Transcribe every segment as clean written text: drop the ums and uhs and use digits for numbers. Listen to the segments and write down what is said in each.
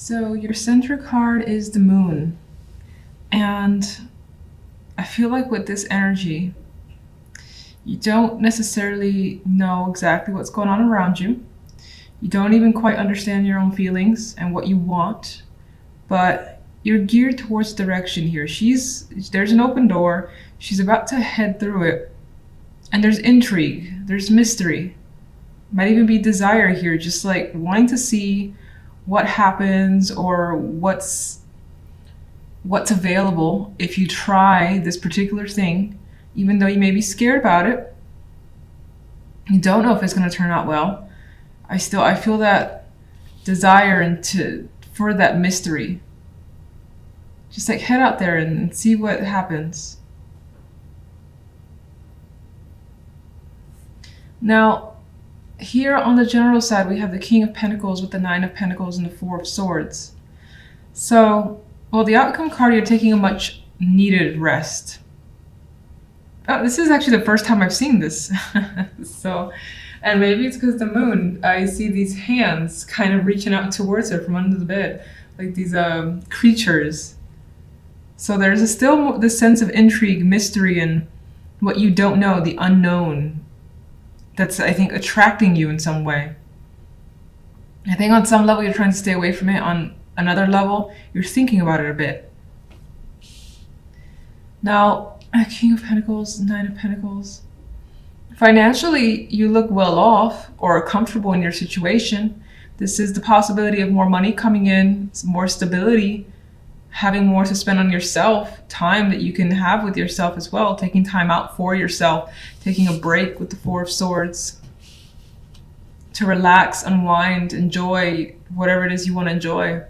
So your center card is the moon. And I feel like with this energy, you don't necessarily know exactly what's going on around you. You don't even quite understand your own feelings and what you want, but you're geared towards direction here. There's an open door. She's about to head through it. And there's intrigue, there's mystery. Might even be desire here, just like wanting to see what happens or what's available if you try this particular thing, even though you may be scared about it. You don't know if it's going to turn out well. I feel that desire for that mystery. Just like head out there and see what happens. Now, here on the general side, we have the King of Pentacles with the Nine of Pentacles and the Four of Swords. So, well, the outcome card, you're taking a much needed rest. Oh, this is actually the first time I've seen this. And maybe it's because the moon, I see these hands kind of reaching out towards her from under the bed, like these creatures. So there's still this sense of intrigue, mystery, and what you don't know, the unknown, that's, I think, attracting you in some way. I think on some level you're trying to stay away from it. On another level, you're thinking about it a bit. Now, King of Pentacles, Nine of Pentacles. Financially, you look well off or comfortable in your situation. This is the possibility of more money coming in, more stability, having more to spend on yourself, time that you can have with yourself as well, taking time out for yourself, taking a break with the Four of Swords to relax, unwind, enjoy whatever it is you want to enjoy.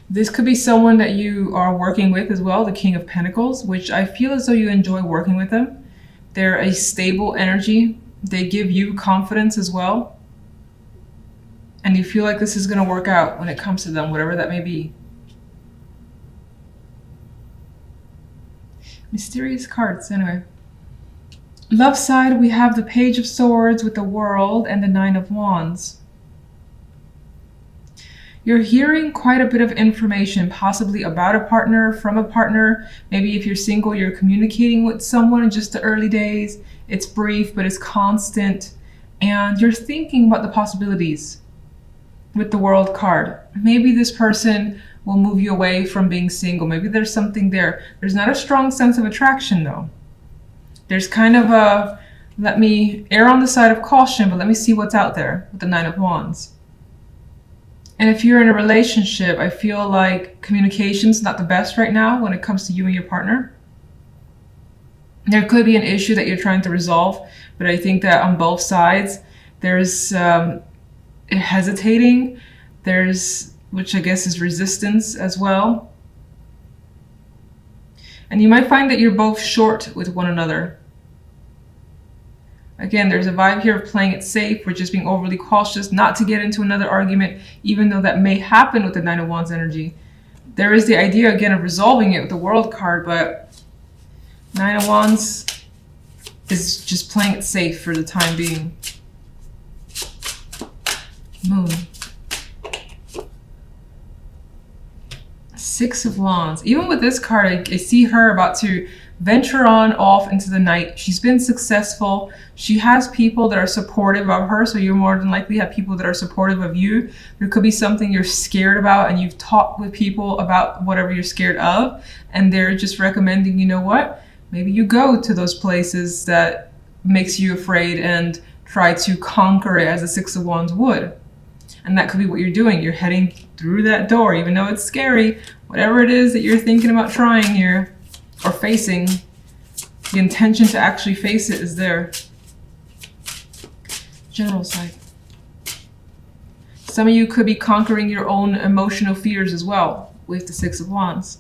This could be someone that you are working with as well, the King of Pentacles, which I feel as though you enjoy working with them. They're a stable energy. They give you confidence as well. And you feel like this is going to work out when it comes to them, whatever that may be. Mysterious cards, anyway. Love side, we have the Page of Swords with the World and the Nine of Wands. You're hearing quite a bit of information, possibly about a partner, from a partner. Maybe if you're single, you're communicating with someone in just the early days. It's brief, but it's constant. And you're thinking about the possibilities with the World card. Maybe this person will move you away from being single. Maybe there's something there. There's not a strong sense of attraction, though. There's kind of a, let me err on the side of caution, but let me see what's out there with the Nine of Wands. And if you're in a relationship, I feel like communication's not the best right now when it comes to you and your partner. There could be an issue that you're trying to resolve, but I think that on both sides, there's hesitating, which I guess is resistance as well. And you might find that you're both short with one another. Again, there's a vibe here of playing it safe. We're just being overly cautious not to get into another argument, even though that may happen with the Nine of Wands energy. There is the idea, again, of resolving it with the World card, but Nine of Wands is just playing it safe for the time being. Moon. Six of Wands. Even with this card, I see her about to venture on off into the night. She's been successful. She has people that are supportive of her, so you more than likely have people that are supportive of you. There could be something you're scared about and you've talked with people about whatever you're scared of, and they're just recommending, you know what, maybe you go to those places that makes you afraid and try to conquer it as a Six of Wands would. And that could be what you're doing. You're heading through that door, even though it's scary. Whatever it is that you're thinking about trying here or facing, the intention to actually face it is there. General side. Some of you could be conquering your own emotional fears as well with the Six of Wands.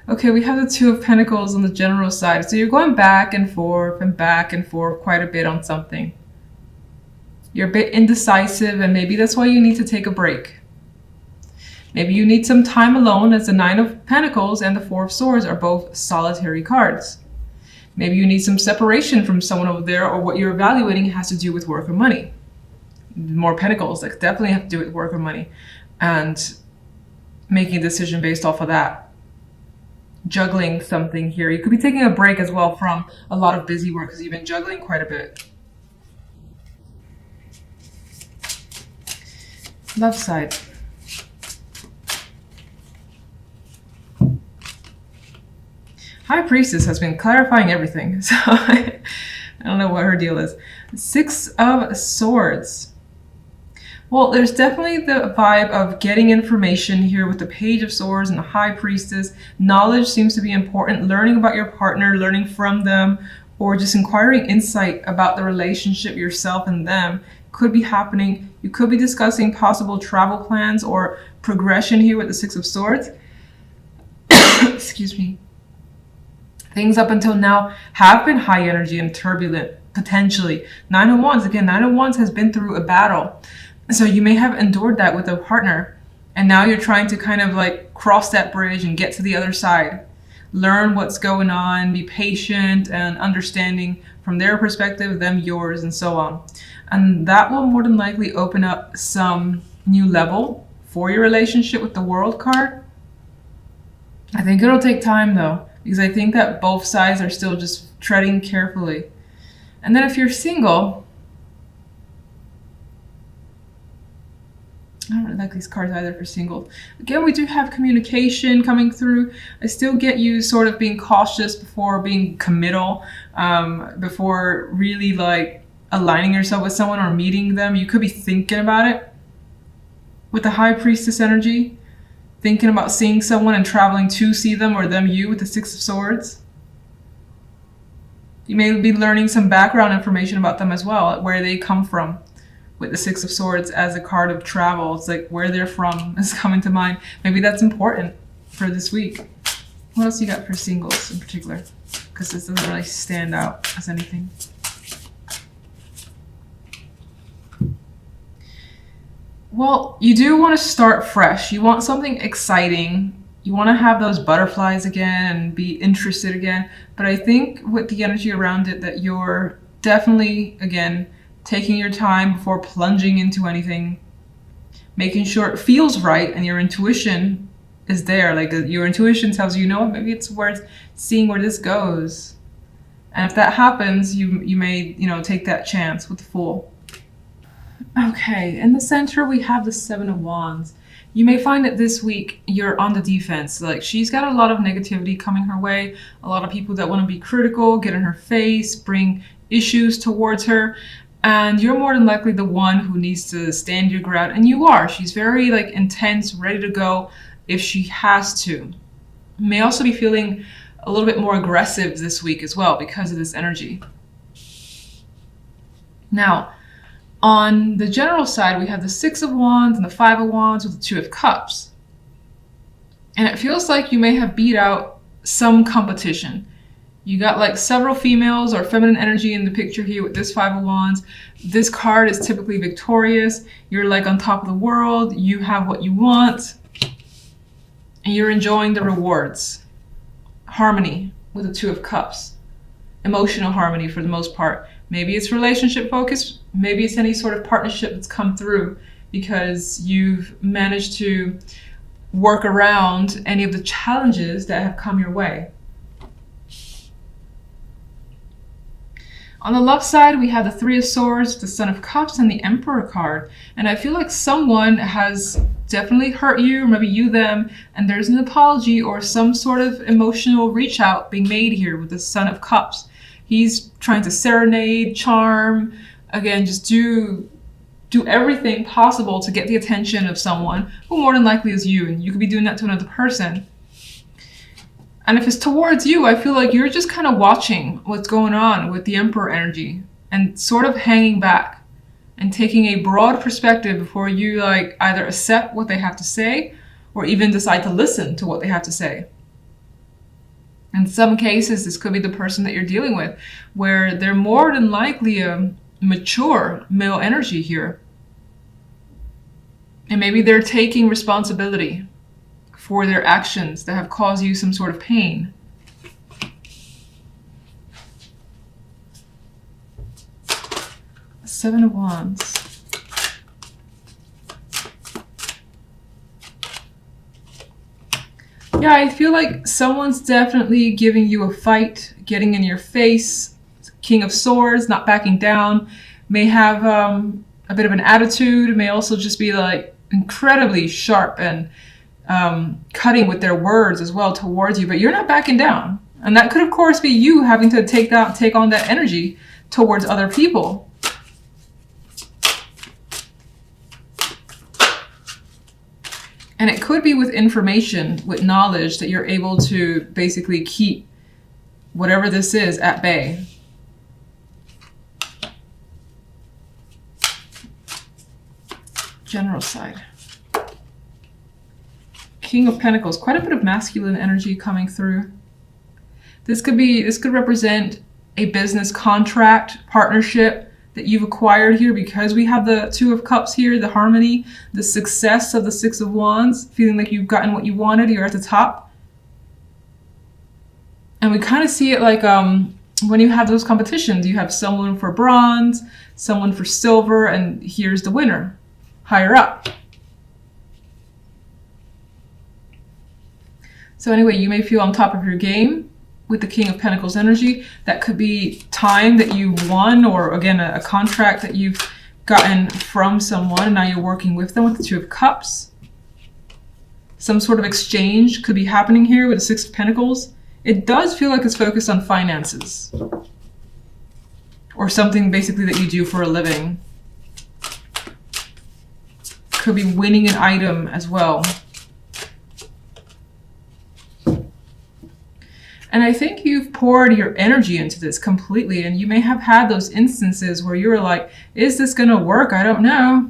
Okay, we have the Two of Pentacles on the general side. So you're going back and forth quite a bit on something. You're a bit indecisive, and maybe that's why you need to take a break. Maybe you need some time alone, as the Nine of Pentacles and the Four of Swords are both solitary cards. Maybe you need some separation from someone over there, or what you're evaluating has to do with work or money. more pentacles, like definitely have to do with work or money, and making a decision based off of that. Juggling something here. You could be taking a break as well from a lot of busy work because you've been juggling quite a bit. Love side. High Priestess has been clarifying everything, so I don't know what her deal is. Six of Swords. Well, there's definitely the vibe of getting information here with the Page of Swords and the High Priestess. Knowledge seems to be important. Learning about your partner, learning from them, or just inquiring insight about the relationship, yourself and them, could be happening. You could be discussing possible travel plans or progression here with the Six of Swords. Excuse me. Things up until now have been high energy and turbulent, potentially. Nine of Wands, again, Nine of Wands has been through a battle. So you may have endured that with a partner, and now you're trying to kind of like cross that bridge and get to the other side. Learn what's going on, be patient and understanding from their perspective, them yours, and so on. And that will more than likely open up some new level for your relationship with the World card. I think it'll take time though, because I think that both sides are still just treading carefully. And then if you're single, I don't really like these cards either for singles. Again, we do have communication coming through. I still get you sort of being cautious before being committal, before really like aligning yourself with someone or meeting them. You could be thinking about it with the High Priestess energy, thinking about seeing someone and traveling to see them, or them you with the Six of Swords. You may be learning some background information about them as well, where they come from. With the Six of Swords as a card of travel, it's like where they're from is coming to mind. Maybe that's important for this week. What else you got for singles in particular? Because this doesn't really stand out as anything. Well, you do want to start fresh. You want something exciting. You want to have those butterflies again and be interested again. But I think with the energy around it that you're definitely, again, taking your time before plunging into anything, making sure it feels right and your intuition is there. Like your intuition tells you, know, maybe it's worth seeing where this goes. And if that happens, you may, take that chance with the Fool. Okay, in the center we have the Seven of Wands. You may find that this week you're on the defense. Like she's got a lot of negativity coming her way, a lot of people that want to be critical, get in her face, bring issues towards her. And you're more than likely the one who needs to stand your ground. And you are. She's very like intense, ready to go if she has to. May also be feeling a little bit more aggressive this week as well because of this energy. Now, on the general side, we have the Six of Wands and the Five of Wands with the Two of Cups. And it feels like you may have beat out some competition. You got like several females or feminine energy in the picture here with this Five of Wands. This card is typically victorious. You're like on top of the world. You have what you want. And you're enjoying the rewards. Harmony with the Two of Cups. Emotional harmony for the most part. Maybe it's relationship focused. Maybe it's any sort of partnership that's come through because you've managed to work around any of the challenges that have come your way. On the left side, we have the Three of Swords, the Son of Cups, and the Emperor card. And I feel like someone has definitely hurt you, or maybe you them, and there's an apology or some sort of emotional reach out being made here with the Son of Cups. He's trying to serenade, charm, again, just do everything possible to get the attention of someone who more than likely is you, and you could be doing that to another person. And if it's towards you, I feel like you're just kind of watching what's going on with the Emperor energy and sort of hanging back and taking a broad perspective before you like either accept what they have to say or even decide to listen to what they have to say. In some cases, this could be the person that you're dealing with, where they're more than likely a mature male energy here. And maybe they're taking responsibility for their actions that have caused you some sort of pain. Seven of Wands. Yeah, I feel like someone's definitely giving you a fight, getting in your face. King of Swords, not backing down, may have a bit of an attitude, may also just be like incredibly sharp and cutting with their words as well towards you, but you're not backing down. And that could, of course, be you having to take on that energy towards other people. And it could be with information, with knowledge that you're able to basically keep whatever this is at bay. General side. King of Pentacles, quite a bit of masculine energy coming through. This could represent a business contract, partnership that you've acquired here, because we have the Two of Cups here, the harmony, the success of the Six of Wands, feeling like you've gotten what you wanted, you're at the top. And we kind of see it like when you have those competitions, you have someone for bronze, someone for silver, and here's the winner, higher up. So anyway, you may feel on top of your game with the King of Pentacles energy. That could be time that you won, or again, a contract that you've gotten from someone and now you're working with them with the Two of Cups. Some sort of exchange could be happening here with the Six of Pentacles. It does feel like it's focused on finances or something basically that you do for a living. Could be winning an item as well. And I think you've poured your energy into this completely, and you may have had those instances where you were like, is this going to work? I don't know.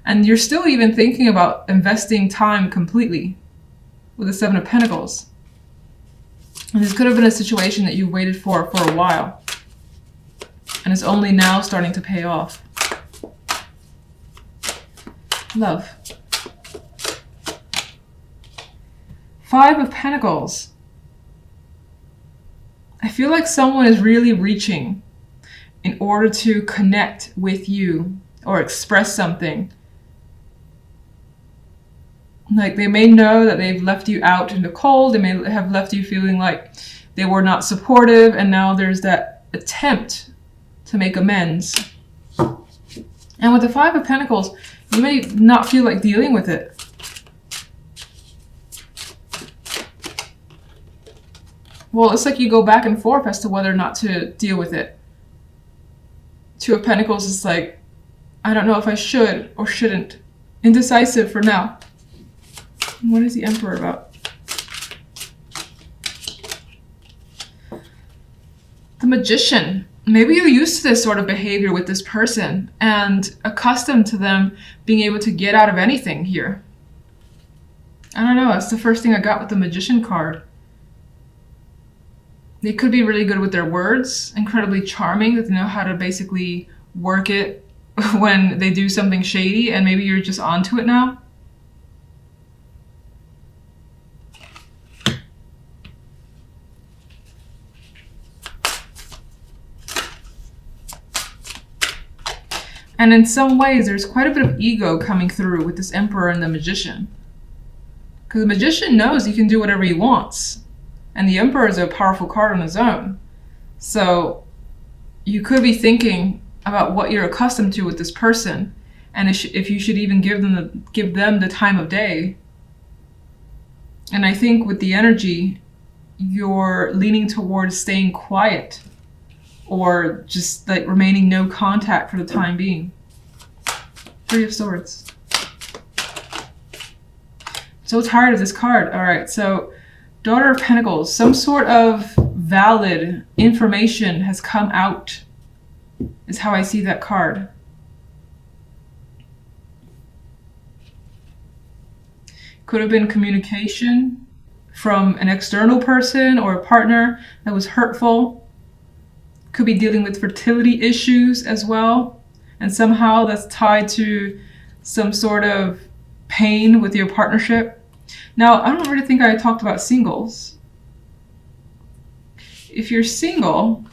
And you're still even thinking about investing time completely with the Seven of Pentacles. And this could have been a situation that you waited for a while. And it's only now starting to pay off. Love. Five of Pentacles. I feel like someone is really reaching in order to connect with you or express something. Like they may know that they've left you out in the cold. They may have left you feeling like they were not supportive, and now there's that attempt to make amends. And with the Five of Pentacles, you may not feel like dealing with it. Well, it's like you go back and forth as to whether or not to deal with it. Two of Pentacles is like, I don't know if I should or shouldn't. Indecisive for now. What is the Emperor about? The Magician. Maybe you're used to this sort of behavior with this person and accustomed to them being able to get out of anything here. I don't know, that's the first thing I got with the Magician card. They could be really good with their words, incredibly charming, that they know how to basically work it when they do something shady, and maybe you're just onto it now. And in some ways, there's quite a bit of ego coming through with this Emperor and the Magician. Because the Magician knows he can do whatever he wants. And the Emperor is a powerful card on his own. So you could be thinking about what you're accustomed to with this person, and if you should even give them the time of day. And I think with the energy, you're leaning towards staying quiet or just like remaining no contact for the time being. Three of Swords. So tired of this card. All right, so Daughter of Pentacles, some sort of valid information has come out, is how I see that card. Could have been communication from an external person or a partner that was hurtful. Could be dealing with fertility issues as well. And somehow that's tied to some sort of pain with your partnership. Now, I don't really think I talked about singles. If you're single,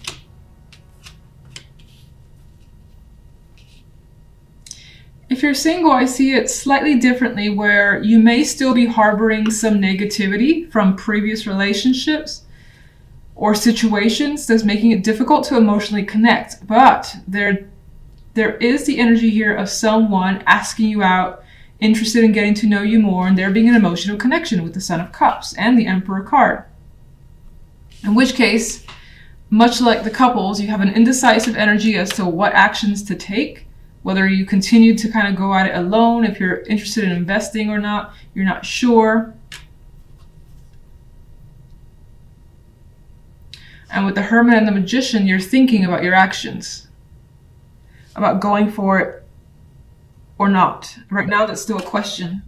If you're single, I see it slightly differently, where you may still be harboring some negativity from previous relationships or situations that's making it difficult to emotionally connect. But there is the energy here of someone asking you out, interested in getting to know you more, and there being an emotional connection with the Son of Cups and the Emperor card. In which case, much like the couples, you have an indecisive energy as to what actions to take, whether you continue to kind of go at it alone, if you're interested in investing or not, you're not sure. And with the Hermit and the Magician, you're thinking about your actions, about going for it or not. Right now, that's still a question.